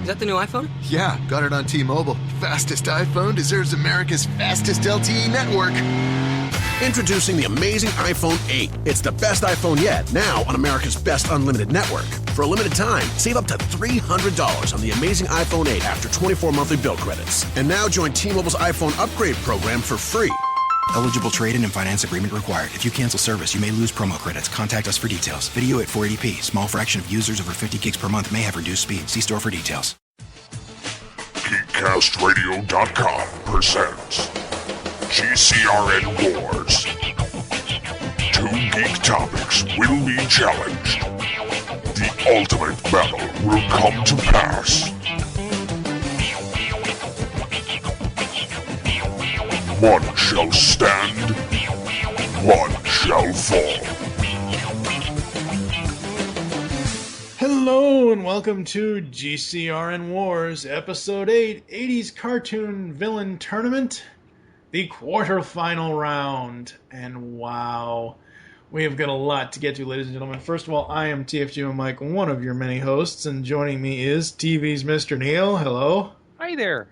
Is that the new iPhone? Yeah, got it on T-Mobile. Fastest iPhone deserves America's fastest LTE network. Introducing the amazing iPhone 8. It's the best iPhone yet, now on America's best unlimited network. For a limited time, save up to $300 on the amazing iPhone 8 after 24 monthly bill credits. And now join T-Mobile's iPhone upgrade program for free. Eligible trade-in and finance agreement required. If you cancel service, you may lose promo credits. Contact us for details. Video at 480p. Small fraction of users over 50 gigs per month may have reduced speed. See store for details. GeekCastRadio.com presents GCRN WarZ. 2 geek topics will be challenged. The ultimate battle will come to pass. One shall stand, one shall fall. Hello and welcome to GCRN WarZ, Episode 8, 80s Cartoon Villain Tournament, the quarterfinal round. And wow, we have got a lot to get to, ladies and gentlemen. First of all, I am TFG Mike, one of your many hosts, and joining me is TV's Mr. Neil. Hello. Hi there.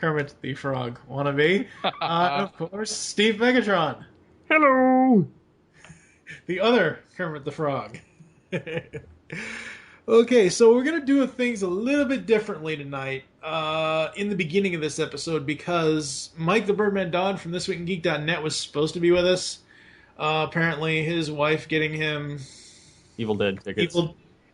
Kermit the Frog wannabe. Of course, Steve Megatron. Hello. The other Kermit the Frog. Okay, so we're going to do things a little bit differently tonight in the beginning of this episode because Mike The Birdman Dodd from ThisWeekInGeek.net was supposed to be with us. Apparently his wife getting him Evil Dead tickets.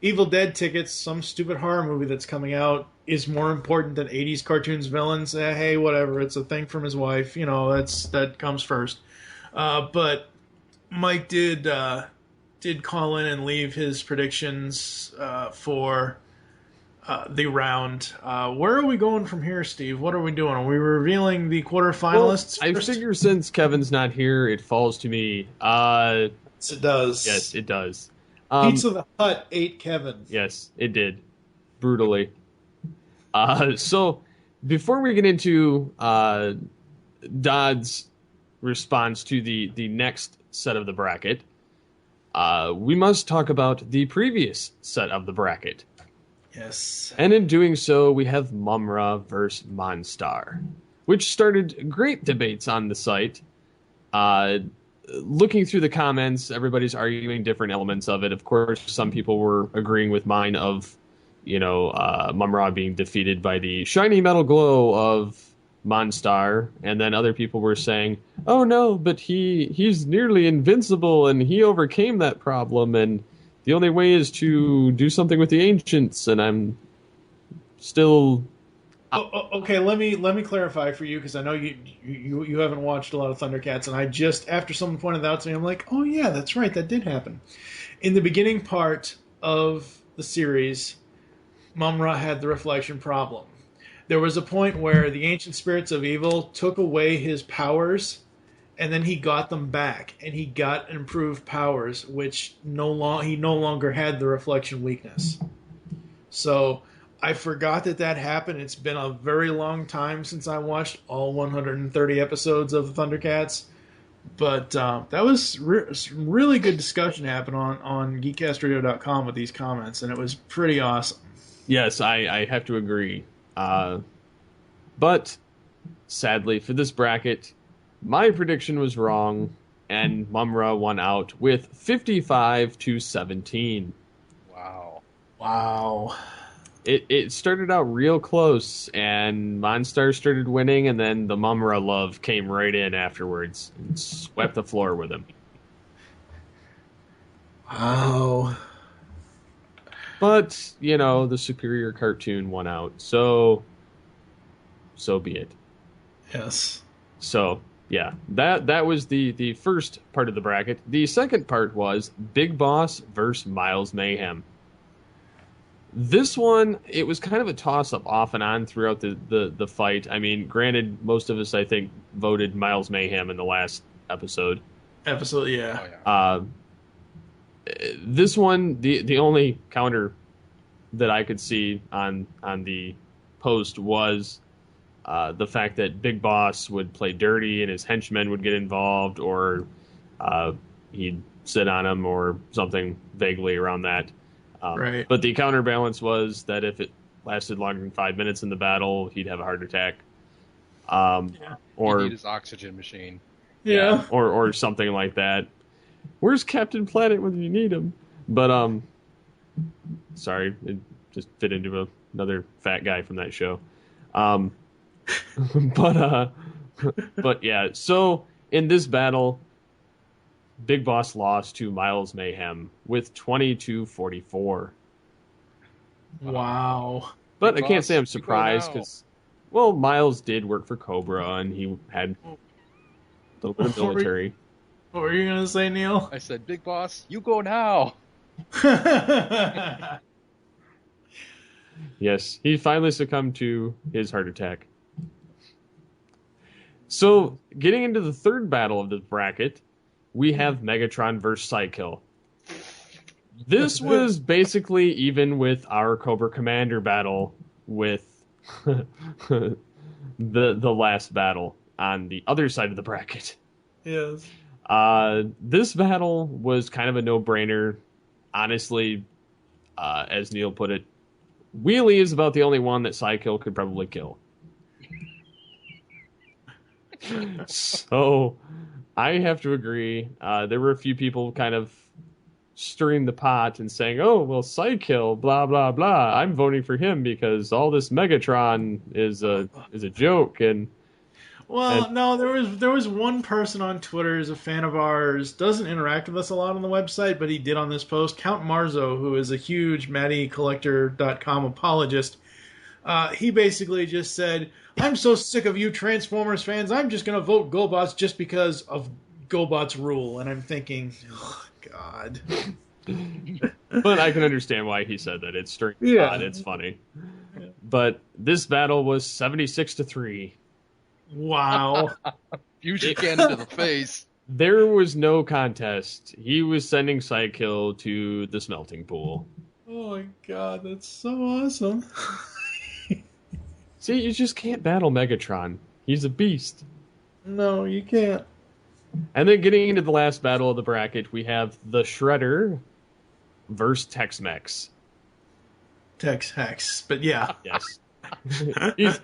Evil Dead tickets, some stupid horror movie that's coming out, is more important than 80s cartoons villains. Hey, whatever, it's a thing from his wife. You know, that comes first. But Mike did call in and leave his predictions for the round. Where are we going from here, Steve? What are we doing? Are we revealing the quarterfinalists? Well, I figure since Kevin's not here, it falls to me. Yes, it does. Yes, it does. Pizza the Hut ate Kevin. Yes, it did. Brutally. So, before we get into Dodd's response to the next set of the bracket, we must talk about the previous set of the bracket. Yes. And in doing so, we have Mumm-Ra versus Monstar, which started great debates on the site. Looking through the comments, everybody's arguing different elements of it. Of course, some people were agreeing with mine of, Mumm-Ra being defeated by the shiny metal glow of Monstar, and then other people were saying, oh no, but he's nearly invincible, and he overcame that problem, and the only way is to do something with the ancients, and I'm still... Okay, let me clarify for you, because I know you haven't watched a lot of Thundercats, and I just, after someone pointed that out to me, I'm like, oh yeah, that's right, that did happen. In the beginning part of the series, Mumm-Ra had the reflection problem. There was a point where the ancient spirits of evil took away his powers, and then he got them back, and he got improved powers, which he no longer had the reflection weakness. So I forgot that happened. It's been a very long time since I watched all 130 episodes of the Thundercats. But that was really good discussion happened on GeekCastRadio.com with these comments, and it was pretty awesome. Yes, I have to agree. But sadly for this bracket, my prediction was wrong, and Mumm-Ra won out with 55-17. Wow. It started out real close, and Monstar started winning, and then the Mumm-Ra love came right in afterwards and swept the floor with him. Wow. But, the superior cartoon won out, so be it. Yes. So, yeah, that was the first part of the bracket. The second part was Big Boss versus Miles Mayhem. This one, it was kind of a toss-up off and on throughout the fight. I mean, granted, most of us, I think, voted Miles Mayhem in the last episode. Yeah. Oh, yeah. This one, the only counter that I could see on the post was the fact that Big Boss would play dirty and his henchmen would get involved, or he'd sit on him or something vaguely around that. Right. But the counterbalance was that if it lasted longer than 5 minutes in the battle, he'd have a heart attack. Or he need his oxygen machine. Yeah. Or something like that. Where's Captain Planet when you need him? But sorry, it just fit into another fat guy from that show. But yeah, so in this battle, Big Boss lost to Miles Mayhem with 22-44. Wow. But Big I can't Boss, say I'm you go surprised now. because, well, Miles did work for Cobra and he had a little bit of military. What were you gonna say, Neil? I said, Big Boss, you go now. Yes, he finally succumbed to his heart attack. So, getting into the third battle of the bracket, we have Megatron versus Psykill. This was basically even with our Cobra Commander battle with the last battle on the other side of the bracket. Yes. This battle was kind of a no-brainer. Honestly, as Neil put it, Wheelie is about the only one that Psykill could probably kill. So, I have to agree. There were a few people kind of stirring the pot and saying, "Oh, well, Psykill, blah blah blah. I'm voting for him because all this Megatron is a joke." No, there was one person on Twitter who's a fan of ours, doesn't interact with us a lot on the website, but he did on this post. Count Marzo, who is a huge MattyCollector.com apologist, he basically just said, "I'm so sick of you Transformers fans. I'm just going to vote GoBots just because of GoBots rule." And I'm thinking, oh, God. But I can understand why he said that. It's stirring the pot. It's funny. Yeah. But this battle was 76-3. Wow. Fusion cannon to the face. There was no contest. He was sending Psykill to the smelting pool. Oh my God, that's so awesome. See, you just can't battle Megatron. He's a beast. No, you can't. And then getting into the last battle of the bracket, we have the Shredder versus Tex-Mex. Tex-Hex, but yeah. Yes.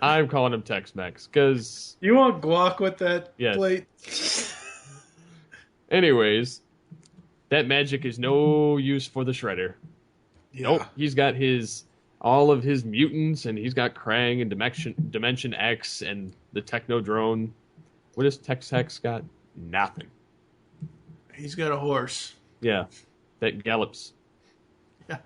I'm calling him Tex-Mex because you want guac with that plate. Anyways, that magic is no use for the Shredder. Yeah. Nope, he's got all of his mutants, and he's got Krang and Dimension X and the Technodrome. What has Tex-Hex got? Nothing. He's got a horse. Yeah, that gallops. Yeah.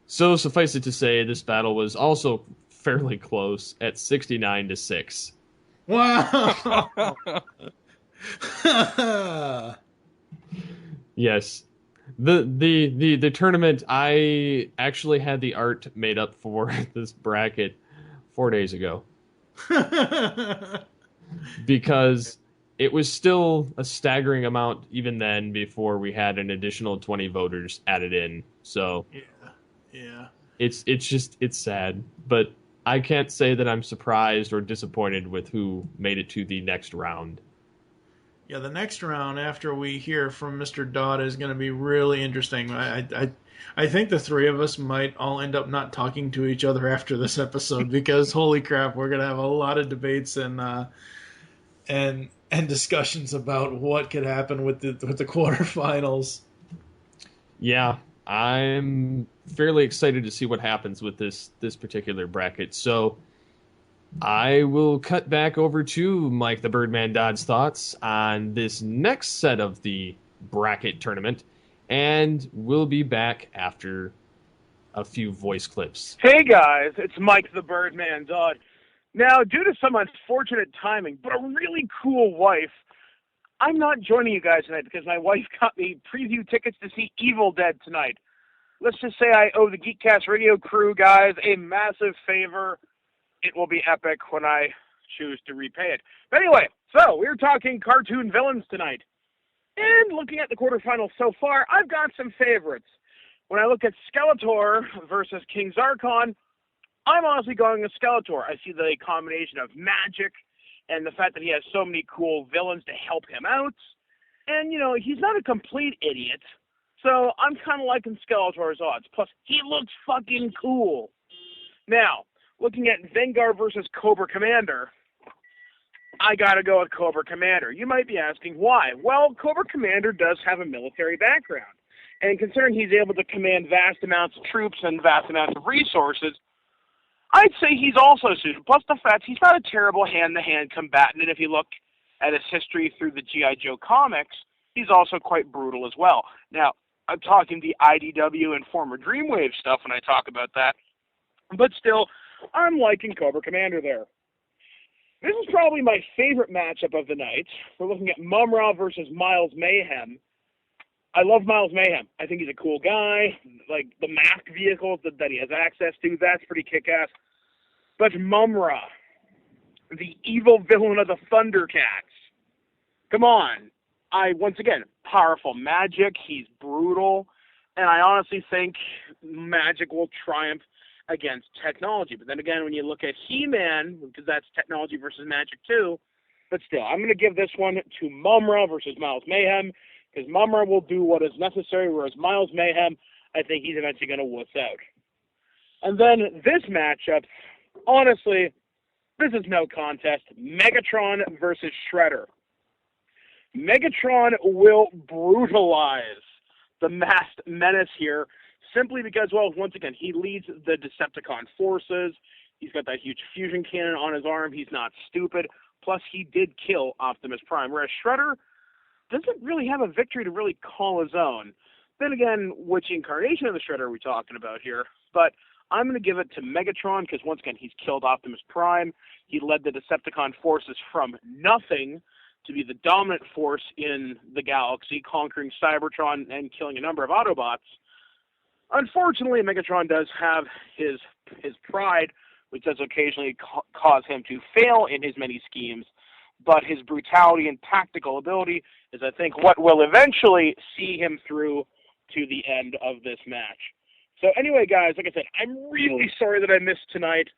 So suffice it to say, this battle was also fairly close at 69-6. Wow. Yes. The tournament, I actually had the art made up for this bracket 4 days ago. Because it was still a staggering amount even then before we had an additional 20 voters added in. So yeah. It's sad, but I can't say that I'm surprised or disappointed with who made it to the next round. Yeah, the next round after we hear from Mr. Dodd is going to be really interesting. I think the three of us might all end up not talking to each other after this episode because holy crap, we're going to have a lot of debates and discussions about what could happen with the quarterfinals. Yeah, I'm fairly excited to see what happens with this particular bracket. So I will cut back over to Mike the Birdman Dodd's thoughts on this next set of the bracket tournament, and we'll be back after a few voice clips. Hey guys, it's Mike the Birdman Dodd. Now, due to some unfortunate timing, but a really cool wife, I'm not joining you guys tonight because my wife got me preview tickets to see Evil Dead tonight. Let's just say I owe the Geekcast radio crew guys a massive favor. It will be epic when I choose to repay it. But anyway, so we're talking cartoon villains tonight. And looking at the quarterfinals so far, I've got some favorites. When I look at Skeletor versus King Zarkon, I'm honestly going with Skeletor. I see the combination of magic and the fact that he has so many cool villains to help him out. And, you know, he's not a complete idiot. So I'm kind of liking Skeletor's odds. Plus, he looks fucking cool. Now, looking at Vanguard versus Cobra Commander, I gotta go with Cobra Commander. You might be asking why. Well, Cobra Commander does have a military background. And considering he's able to command vast amounts of troops and vast amounts of resources, I'd say he's also suited. Plus the fact he's not a terrible hand-to-hand combatant, and if you look at his history through the G.I. Joe comics, he's also quite brutal as well. Now, I'm talking the IDW and former Dreamwave stuff when I talk about that, but still, I'm liking Cobra Commander there. This is probably my favorite matchup of the night. We're looking at Mum-Ra versus Miles Mayhem. I love Miles Mayhem. I think he's a cool guy. Like, the masked vehicles that he has access to, that's pretty kick-ass. But Mum-Ra, the evil villain of the Thundercats. Come on. Once again, powerful magic. He's brutal. And I honestly think magic will triumph against technology. But then again, when you look at He-Man, because that's technology versus magic too, but still, I'm going to give this one to Mum-Ra versus Miles Mayhem, because Mum-Ra will do what is necessary, whereas Miles Mayhem, I think he's eventually going to wuss out. And then this matchup, honestly, this is no contest. Megatron versus Shredder. Megatron will brutalize the masked menace here, simply because, well, once again, he leads the Decepticon forces. He's got that huge fusion cannon on his arm. He's not stupid. Plus, he did kill Optimus Prime, whereas Shredder doesn't really have a victory to really call his own. Then again, which incarnation of the Shredder are we talking about here? But I'm going to give it to Megatron because, once again, he's killed Optimus Prime. He led the Decepticon forces from nothing to be the dominant force in the galaxy, conquering Cybertron and killing a number of Autobots. Unfortunately, Megatron does have his pride, which does occasionally cause him to fail in his many schemes, but his brutality and tactical ability is, I think, what will eventually see him through to the end of this match. So anyway, guys, like I said, I'm really sorry that I missed tonight.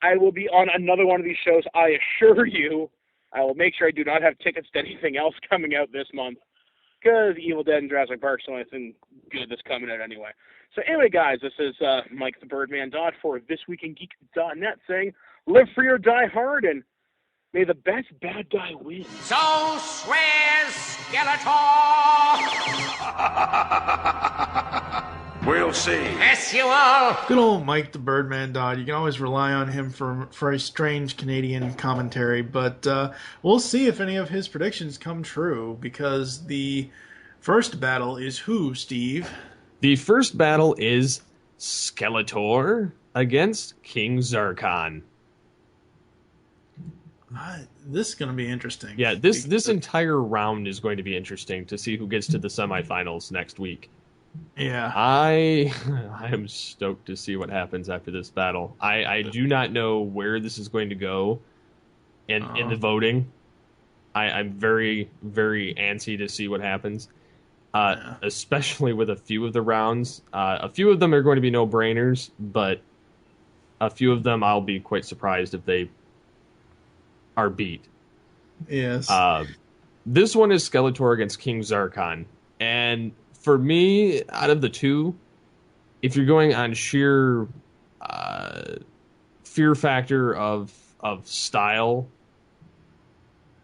I will be on another one of these shows, I assure you. I will make sure I do not have tickets to anything else coming out this month, because Evil Dead and Jurassic Park's the only thing good that's coming out anyway. So anyway, guys, this is Mike the Birdman Dodd for ThisWeekInGeek.net saying, live free or die hard, and may the best bad guy win. So swears Skeletor! We'll see. Yes, you will! Good old Mike the Birdman Dodd. You can always rely on him for a strange Canadian commentary, but we'll see if any of his predictions come true, because the first battle is who, Steve? The first battle is Skeletor against King Zarkon. This is going to be interesting. Yeah, this entire round is going to be interesting to see who gets to the semifinals next week. Yeah. I am stoked to see what happens after this battle. I do not know where this is going to go in the voting. I'm very, very antsy to see what happens. Especially with a few of the rounds. A few of them are going to be no-brainers, but a few of them I'll be quite surprised if they are beat. Yes. This one is Skeletor against King Zarkon. And for me, out of the two, if you're going on sheer fear factor of style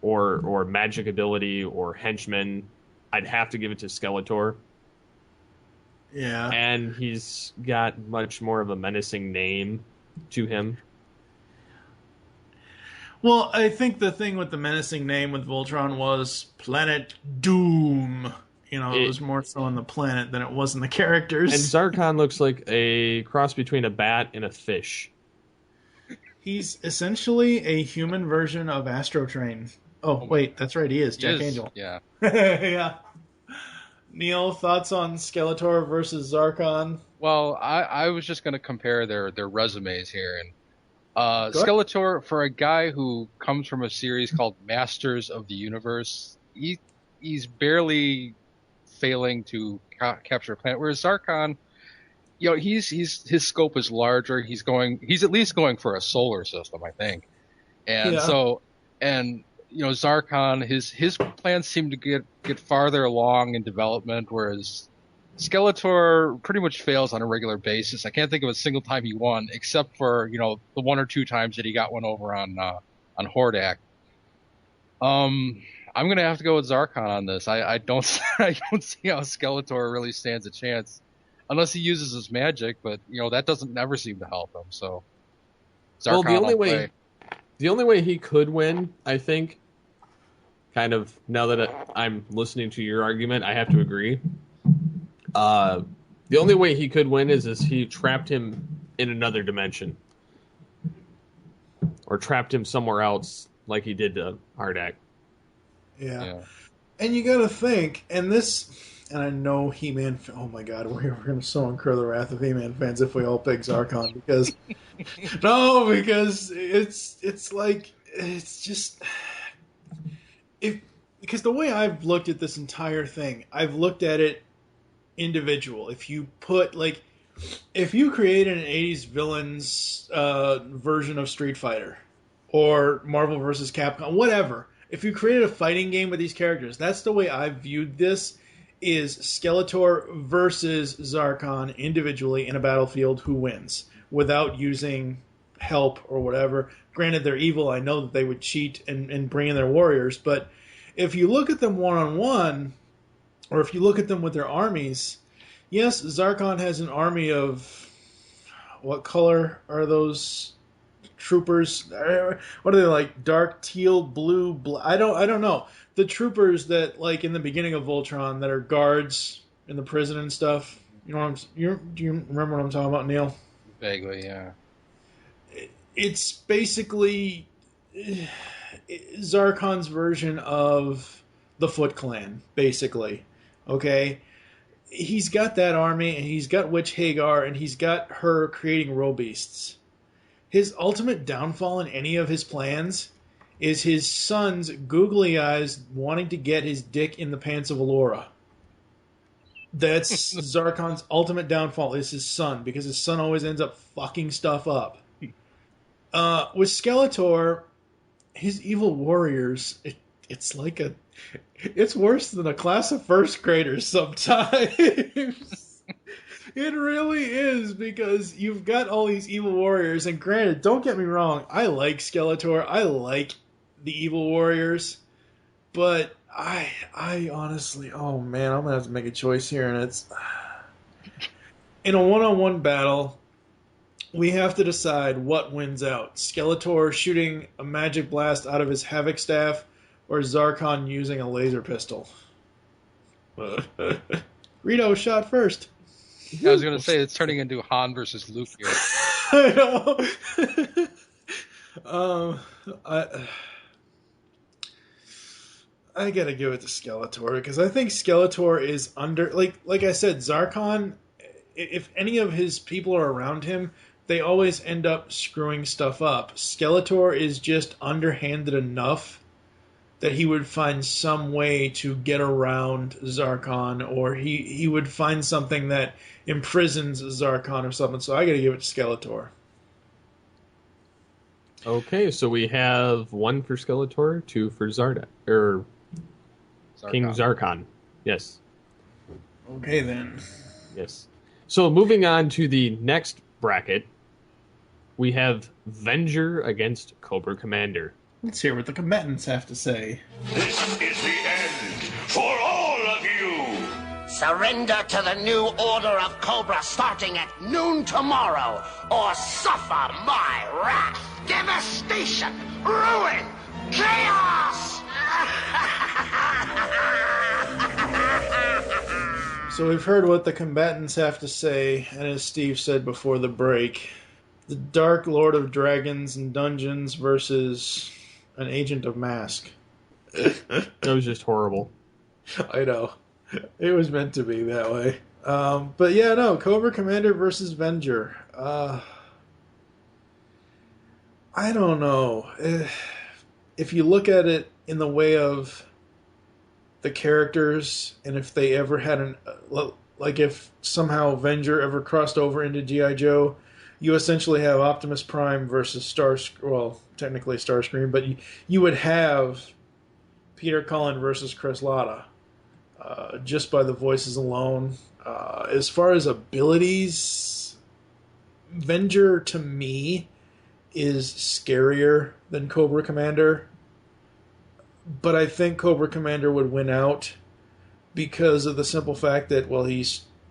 or magic ability or henchman, I'd have to give it to Skeletor. Yeah. And he's got much more of a menacing name to him. Well, I think the thing with the menacing name with Voltron was Planet Doom. You know, it was more so on the planet than it was in the characters. And Zarkon looks like a cross between a bat and a fish. He's essentially a human version of Astro Train. Oh, wait, that's right, he is. Jack Angel. Yeah. Yeah. Neil, thoughts on Skeletor versus Zarkon? Well, I was just going to compare their resumes here. And Skeletor, for a guy who comes from a series called Masters of the Universe, he's barely failing to capture a planet. Whereas Zarkon, you know, his scope is larger. He's at least going for a solar system, I think. And you know, Zarkon, his plans seem to get farther along in development, whereas Skeletor pretty much fails on a regular basis. I can't think of a single time he won, except for the 1 or 2 times that he got one over on Hordak. I'm gonna have to go with Zarkon on this. I don't I don't see how Skeletor really stands a chance unless he uses his magic, but that doesn't never seem to help him. So Zarkon, the only way he could win, I think, kind of now that I'm listening to your argument, I have to agree. The only way he could win is he trapped him in another dimension. Or trapped him somewhere else like he did to Hardak. Yeah. And you gotta think, and I know He-Man, oh my god, we're going to so incur the wrath of He-Man fans if we all pick Zarkon, because, because the way I've looked at this entire thing, I've looked at it individual. If you create an 80s villains version of Street Fighter or Marvel vs. Capcom, whatever, if you created a fighting game with these characters, that's the way I've viewed this, is Skeletor versus Zarkon individually in a battlefield, who wins without using help or whatever. Granted, they're evil. I know that they would cheat and bring in their warriors, but if you look at them one-on-one, or if you look at them with their armies, yes, Zarkon has an army of, what color are those troopers? What are they, like dark teal, blue, I don't know. The troopers that, like in the beginning of Voltron, that are guards in the prison and stuff. Do you remember what I'm talking about, Neil? Vaguely, yeah. It's basically Zarkon's version of the Foot Clan, basically. Okay? He's got that army, and he's got Witch Hagar, and he's got her creating Robeasts. His ultimate downfall in any of his plans is his son's googly eyes wanting to get his dick in the pants of Allura. That's Zarkon's ultimate downfall, is his son, because his son always ends up fucking stuff up. With Skeletor, his evil warriors, it's worse than a class of first graders sometimes. It really is, because you've got all these evil warriors, and granted, don't get me wrong, I like Skeletor, I like the evil warriors, but I honestly, oh man, I'm gonna have to make a choice here, and it's in a one-on-one battle, we have to decide what wins out. Skeletor shooting a magic blast out of his Havoc staff, or Zarkon using a laser pistol. Rito shot first. I was going to say, it's turning into Han versus Luke here. I know. I gotta give it to Skeletor, because I think Skeletor is under... Like I said, Zarkon, if any of his people are around him, they always end up screwing stuff up. Skeletor is just underhanded enough that he would find some way to get around Zarkon, or he would find something that imprisons Zarkon or something. So I gotta give it to Skeletor. Okay, so we have 1 for Skeletor, 2 for Zardak, or Zarkon. King Zarkon. Yes. Okay then. Yes. So moving on to the next bracket, we have Venger against Cobra Commander. Let's hear what the combatants have to say. This is the end for all of you. Surrender to the new order of Cobra starting at noon tomorrow, or suffer my wrath. Devastation, ruin, chaos! So we've heard what the combatants have to say, and as Steve said before the break, the Dark Lord of Dragons and Dungeons versus an Agent of Mask. That was just horrible. I know. It was meant to be that way. But yeah, no, Cobra Commander versus Venger. I don't know. If you look at it in the way of the characters, and if they ever had like if somehow Venger ever crossed over into G.I. Joe, you essentially have Optimus Prime versus technically Starscream, but you would have Peter Cullen versus Chris Latta. just by the voices alone. As far as abilities, Venger to me is scarier than Cobra Commander. But I think Cobra Commander would win out because of the simple fact that, well,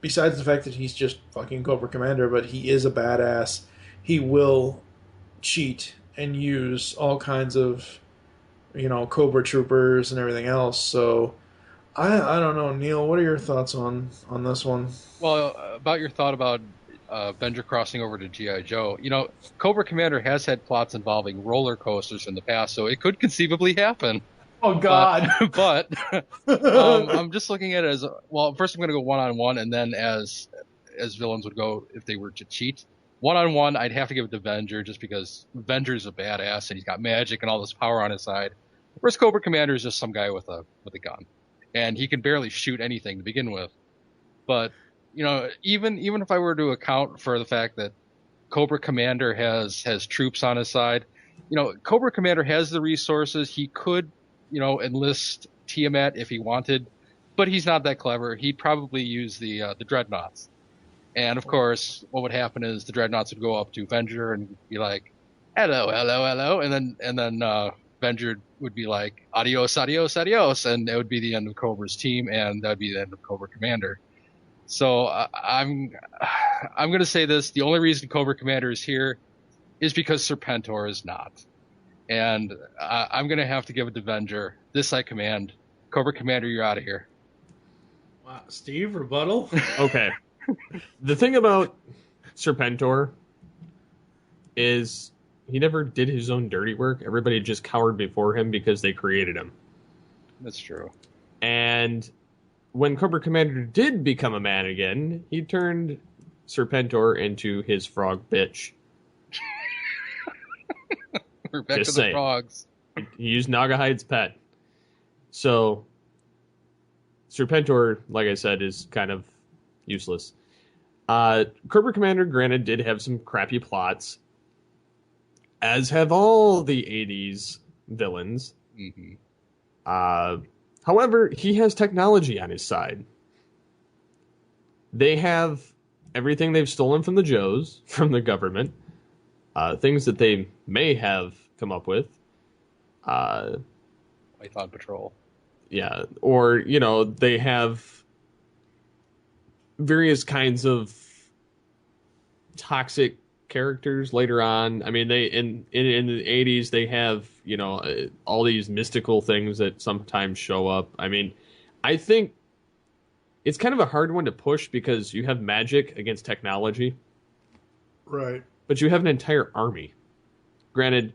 besides the fact that he's just fucking Cobra Commander, but he is a badass. He will cheat and use all kinds of, Cobra Troopers and everything else. So, I don't know, Neil, what are your thoughts on this one? Well, about your thought about Venger crossing over to G.I. Joe, Cobra Commander has had plots involving roller coasters in the past, so it could conceivably happen. Oh, God. But I'm just looking at it as, well, first I'm going to go one-on-one, and then as villains would go if they were to cheat. One-on-one, I'd have to give it to Venger, just because Venger's a badass, and he's got magic and all this power on his side. Whereas Cobra Commander is just some guy with a gun. And he can barely shoot anything to begin with. But, even if I were to account for the fact that Cobra Commander has troops on his side, Cobra Commander has the resources. He could, enlist Tiamat if he wanted, but he's not that clever. He'd probably use the Dreadnoughts. And of course, what would happen is the Dreadnoughts would go up to Venger and be like, hello, hello, hello. And then Venger would be like, adios, adios, adios. And it would be the end of Cobra's team, and that would be the end of Cobra Commander. So I'm going to say this. The only reason Cobra Commander is here is because Serpentor is not. And I'm going to have to give it to Venger. This I command. Cobra Commander, you're out of here. Wow. Steve, rebuttal? Okay. The thing about Serpentor is he never did his own dirty work. Everybody just cowered before him because they created him. That's true. And when Cobra Commander did become a man again, he turned Serpentor into his frog bitch. We're back Just to the saying. frogs. He used Nagahide's pet. So, Serpentor, like I said, is kind of useless. Cobra Commander, granted, did have some crappy plots, as have all the 80s villains. Mm-hmm. However, he has technology on his side. They have everything they've stolen from the Joes, from the government, things that they may have come up with. Python Patrol. Yeah, or, they have various kinds of toxic characters later on. I mean, they in the 80s, they have, all these mystical things that sometimes show up. I mean, I think it's kind of a hard one to push because you have magic against technology. Right. But you have an entire army. Granted,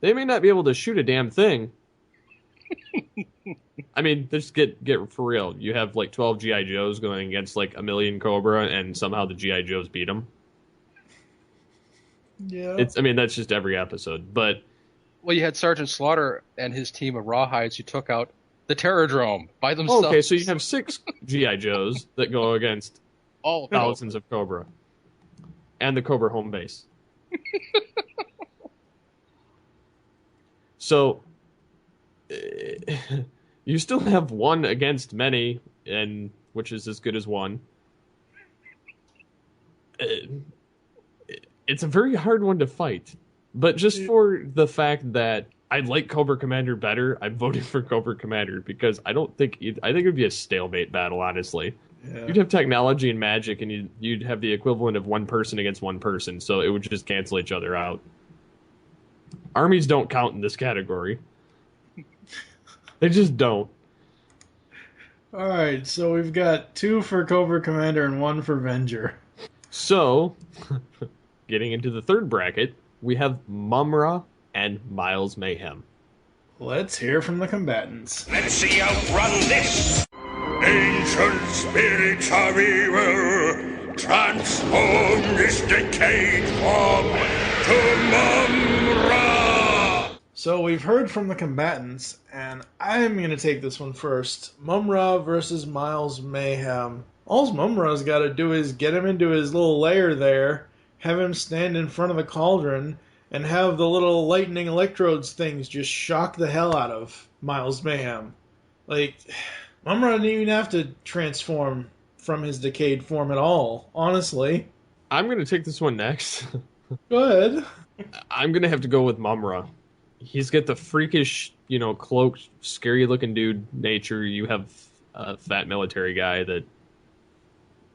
they may not be able to shoot a damn thing. I mean, just get for real. You have like 12 G.I. Joes going against like a million Cobra, and somehow the G.I. Joes beat them. Yeah. That's just every episode. But well, you had Sergeant Slaughter and his team of Rawhides who took out the Terradrome by themselves. Okay, so you have 6 G.I. Joes that go against all thousands of Cobra. And the Cobra home base. So, you still have one against many, and which is as good as one. It's a very hard one to fight. But just for the fact that I like Cobra Commander better, I'm voting for Cobra Commander because I think it would be a stalemate battle, honestly. Yeah. You'd have technology and magic, and you'd have the equivalent of one person against one person, so it would just cancel each other out. Armies don't count in this category. They just don't. All right, so we've got 2 for Cobra Commander and 1 for Venger. So, getting into the third bracket, we have Mumra and Miles Mayhem. Let's hear from the combatants. Let's see outrun this! Ancient spirits of evil, transform this decayed form to Mumra! So we've heard from the combatants, and I'm going to take this one first. Mumra versus Miles Mayhem. All Mumra's got to do is get him into his little lair there, have him stand in front of the cauldron, and have the little lightning electrodes things just shock the hell out of Miles Mayhem. Like, Mumra didn't even have to transform from his decayed form at all, honestly. I'm going to take this one next. Go ahead. I'm going to have to go with Mumra. He's got the freakish, cloaked, scary-looking dude nature. You have a fat military guy that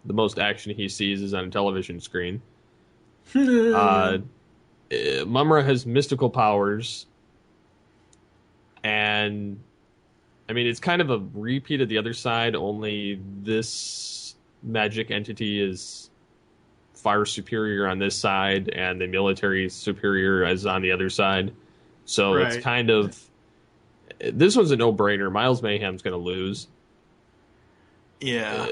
the most action he sees is on a television screen. Mumra has mystical powers, and I mean, it's kind of a repeat of the other side, only this magic entity is far superior on this side, and the military is superior as on the other side. So It's kind of... This one's a no-brainer. Miles Mayhem's going to lose. Yeah.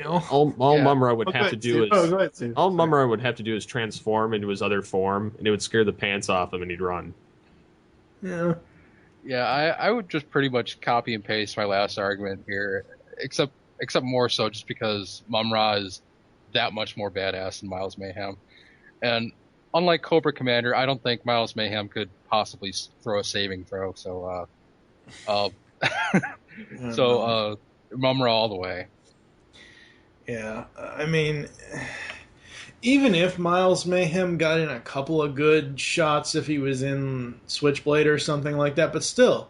All Mumra would have to do is... go ahead, Steve. All Mumra would have to do is transform into his other form, and it would scare the pants off him, and he'd run. Yeah. Yeah, I would just pretty much copy and paste my last argument here, except more so just because Mumra is that much more badass than Miles Mayhem. And unlike Cobra Commander, I don't think Miles Mayhem could possibly throw a saving throw, so Mumra all the way. Yeah, I mean, even if Miles Mayhem got in a couple of good shots if he was in Switchblade or something like that, but still,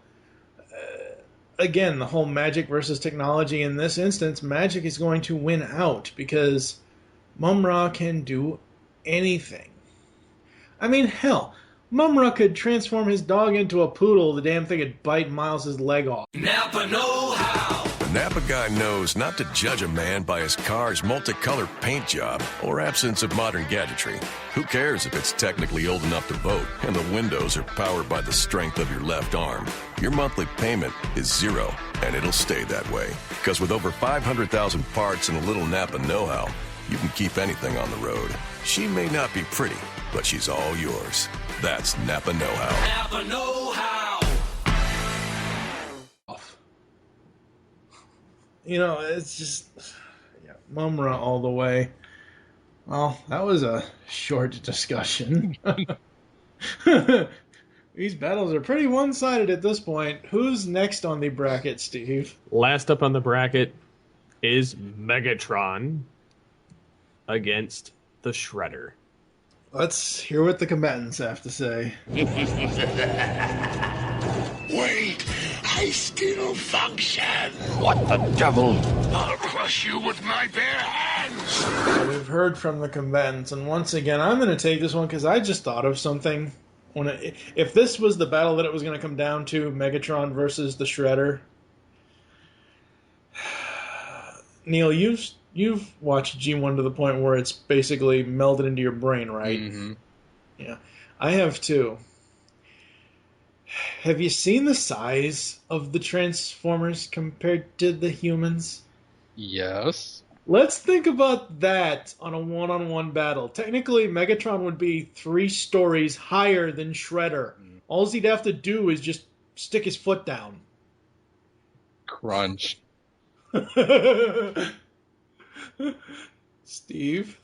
again, the whole magic versus technology in this instance, magic is going to win out because Mumra can do anything. I mean, hell, Mumra could transform his dog into a poodle, the damn thing would bite Miles' leg off. Napa know-how. The Napa guy knows not to judge a man by his car's multicolored paint job or absence of modern gadgetry. Who cares if it's technically old enough to vote and the windows are powered by the strength of your left arm? Your monthly payment is zero, and it'll stay that way. Because with over 500,000 parts and a little Napa know-how, you can keep anything on the road. She may not be pretty, but she's all yours. That's Napa know-how. Napa know-how. It's just... Yeah, Mumra all the way. Well, that was a short discussion. These battles are pretty one-sided at this point. Who's next on the bracket, Steve? Last up on the bracket is Megatron against the Shredder. Let's hear what the combatants have to say. Wait, I still function. What the devil? I'll crush you with my bare hands. So we've heard from the combatants, and once again, I'm going to take this one because I just thought of something. If this was the battle that it was going to come down to, Megatron versus the Shredder. Neil, you've watched G1 to the point where it's basically melded into your brain, right? Mm-hmm. Yeah, I have too. Have you seen the size of the Transformers compared to the humans? Yes. Let's think about that on a one-on-one battle. Technically, Megatron would be 3 stories higher than Shredder. All he'd have to do is just stick his foot down. Crunch. Steve?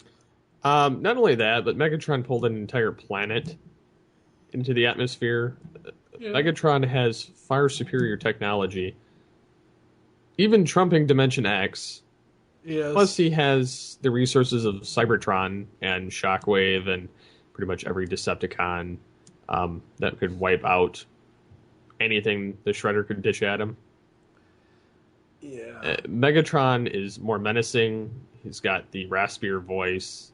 Not only that, but Megatron pulled an entire planet into the atmosphere. Yeah. Megatron has far superior technology, even trumping Dimension X. Yes. Plus, he has the resources of Cybertron and Shockwave and pretty much every Decepticon that could wipe out anything the Shredder could dish at him. Yeah. Megatron is more menacing. He's got the raspier voice.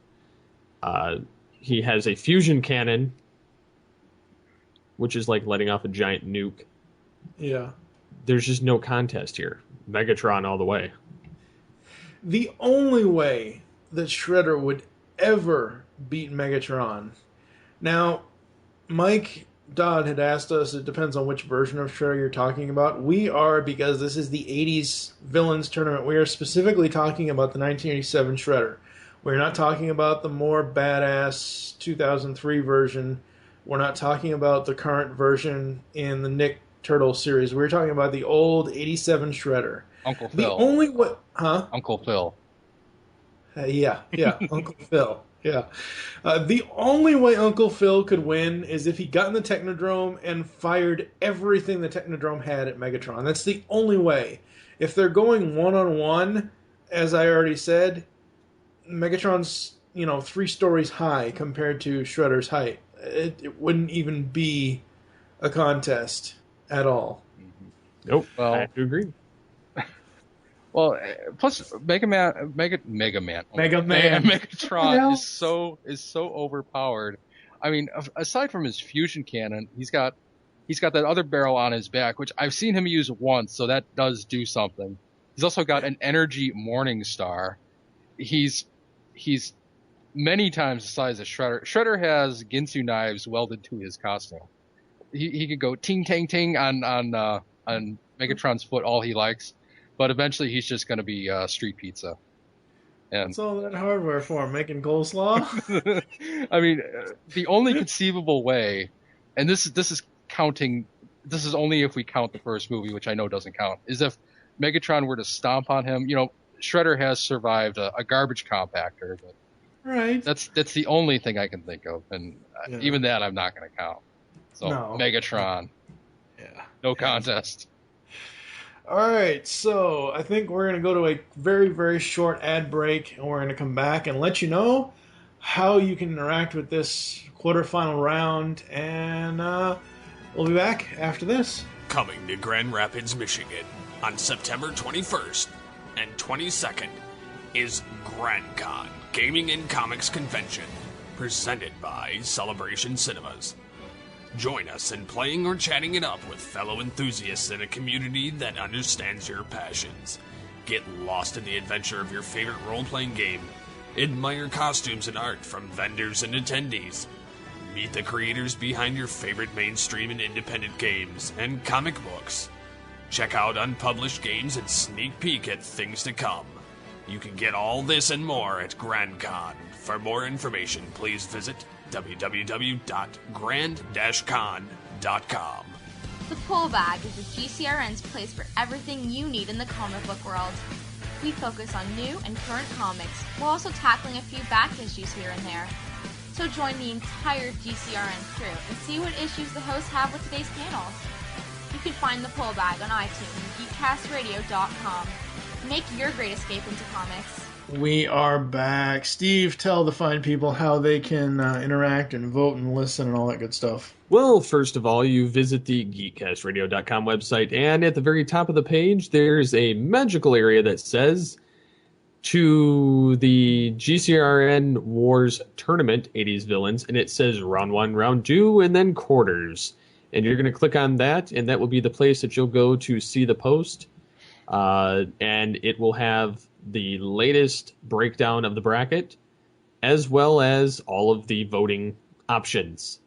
He has a fusion cannon, which is like letting off a giant nuke. Yeah. There's just no contest here. Megatron all the way. The only way that Shredder would ever beat Megatron. Now, Mike Dodd had asked us, it depends on which version of Shredder you're talking about. We are, because this is the 80s Villains Tournament, we are specifically talking about the 1987 Shredder. We're not talking about the more badass 2003 version. We're not talking about the current version in the Nick Turtle series. We're talking about the old 87 Shredder. Uncle The Phil. only way... Huh? Uncle Phil. Yeah, Uncle Phil. Yeah. The only way Uncle Phil could win is if he got in the Technodrome and fired everything the Technodrome had at Megatron. That's the only way. if they're going one-on-one, as I already said, Megatron's 3 stories high compared to Shredder's height. It wouldn't even be a contest at all. Nope. Well, I have to agree. Well, plus Megatron is so overpowered. I mean, aside from his fusion cannon, he's got that other barrel on his back, which I've seen him use once, so that does do something. He's also got an energy Morning Star. He's many times the size of Shredder. Shredder has Ginsu knives welded to his costume. He could go ting tang ting on Megatron's foot all he likes, but eventually he's just going to be street pizza. And what's all that hardware for? Making coleslaw? I mean, the only conceivable way, and this is counting. This is only if we count the first movie, which I know doesn't count, is if Megatron were to stomp on him. Shredder has survived a garbage compactor, but right. That's the only thing I can think of, and even that I'm not going to count. So No. Megatron, no contest. All right, so I think we're going to go to a very, very short ad break, and we're going to come back and let you know how you can interact with this quarterfinal round, and we'll be back after this. Coming to Grand Rapids, Michigan on September 21st and 22nd is GrandCon Gaming and Comics Convention, presented by Celebration Cinemas. Join us in playing or chatting it up with fellow enthusiasts in a community that understands your passions. Get lost in the adventure of your favorite role-playing game. Admire costumes and art from vendors and attendees. Meet the creators behind your favorite mainstream and independent games and comic books. Check out unpublished games and sneak peek at things to come. You can get all this and more at GrandCon. For more information, please visit www.grand-con.com. The Pull Bag is the GCRN's place for everything you need in the comic book world. We focus on new and current comics, while also tackling a few back issues here and there. So join the entire GCRN crew and see what issues the hosts have with today's panels. You can find the Pull Bag on iTunes and geekcastradio.com. Make your great escape into comics. We are back. Steve, tell the fine people how they can interact and vote and listen and all that good stuff. Well, first of all, you visit the geekcastradio.com website, and at the very top of the page, there's a magical area that says, to the GCRN WarZ Tournament, 80s Villains, and it says Round 1, Round 2, and then Quarters. And you're going to click on that, and that will be the place that you'll go to see the post. And it will have the latest breakdown of the bracket, as well as all of the voting options.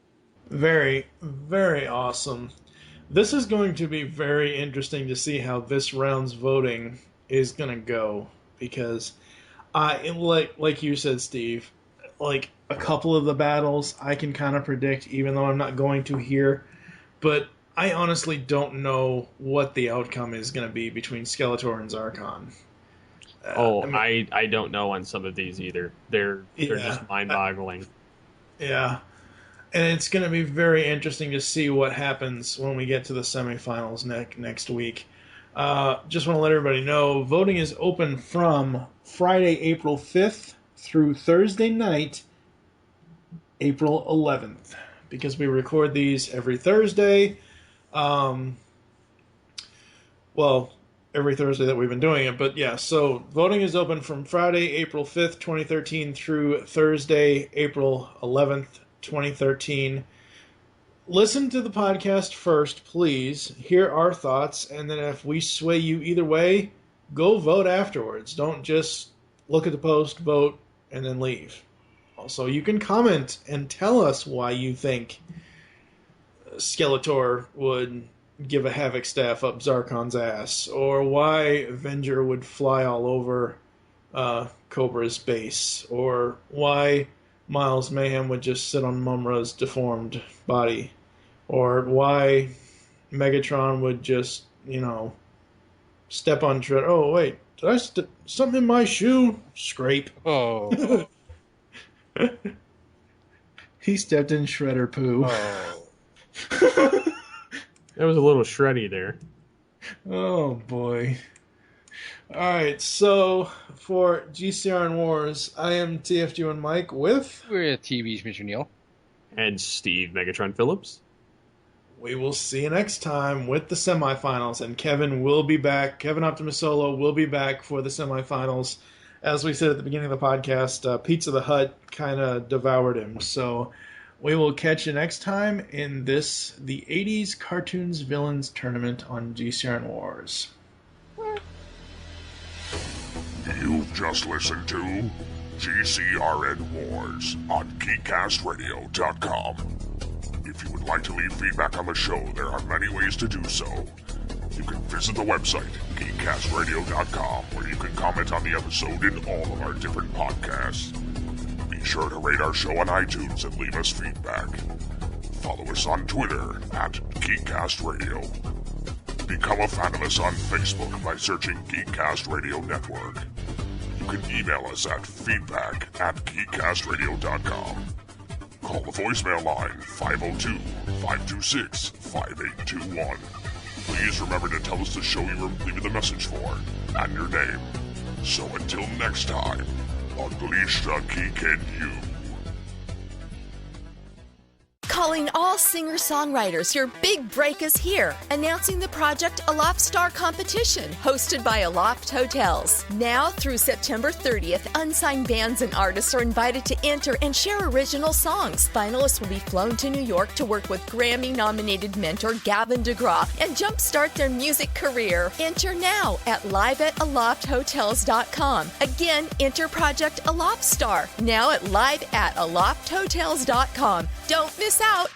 Very, very awesome. This is going to be very interesting to see how this round's voting is going to go, because like you said, Steve, like a couple of the battles I can kind of predict, even though I'm not going to here, but I honestly don't know what the outcome is going to be between Skeletor and Zarkon. I don't know on some of these either. They're just mind-boggling. Yeah. And it's going to be very interesting to see what happens when we get to the semifinals next week. Just want to let everybody know, voting is open from Friday, April 5th through Thursday night, April 11th. Because we record these every Thursday. Every Thursday that we've been doing it. But yeah, so voting is open from Friday, April 5th, 2013 through Thursday, April 11th, 2013. Listen to the podcast first, please. Hear our thoughts, and then if we sway you either way, go vote afterwards. Don't just look at the post, vote, and then leave. Also, you can comment and tell us why you think Skeletor would give a Havoc staff up Zarkon's ass, or why Avenger would fly all over Cobra's base, or why Miles Mayhem would just sit on Mumra's deformed body, or why Megatron would just, step on Shredder. Oh, wait, did I something in my shoe? Scrape. Oh. He stepped in Shredder poo. Oh. That was a little shreddy there. Oh, boy. All right, so for GCRN WarZ, I am TFG and Mike with... We're TV's Mr. Neil. And Steve Megatron Phillips. We will see you next time with the semifinals, and Kevin will be back. Kevin Optimus Solo will be back for the semifinals. As we said at the beginning of the podcast, Pizza the Hut kind of devoured him. So we will catch you next time in the 80s Cartoons Villains Tournament on GCRN WarZ. You've just listened to GCRN WarZ on GeekCastRadio.com. If you would like to leave feedback on the show, there are many ways to do so. You can visit the website, GeekCastRadio.com, where you can comment on the episode in all of our different podcasts. Be sure to rate our show on iTunes and leave us feedback. Follow us on Twitter at GeekCastRadio. Become a fan of us on Facebook by searching Geekcast Radio Network. You can email us at feedback@geekcastradio.com. Call the voicemail line 502-526-5821. Please remember to tell us the show you were leaving the message for and your name. So until next time, unleash the geek in you. Calling all singer-songwriters, your big break is here. Announcing the Project Aloft Star competition, hosted by Aloft Hotels. Now through September 30th, unsigned bands and artists are invited to enter and share original songs. Finalists will be flown to New York to work with Grammy-nominated mentor Gavin DeGraw and jumpstart their music career. Enter now at live@alofthotels.com. Again, enter Project Aloft Star now at live@alofthotels.com. Don't miss out.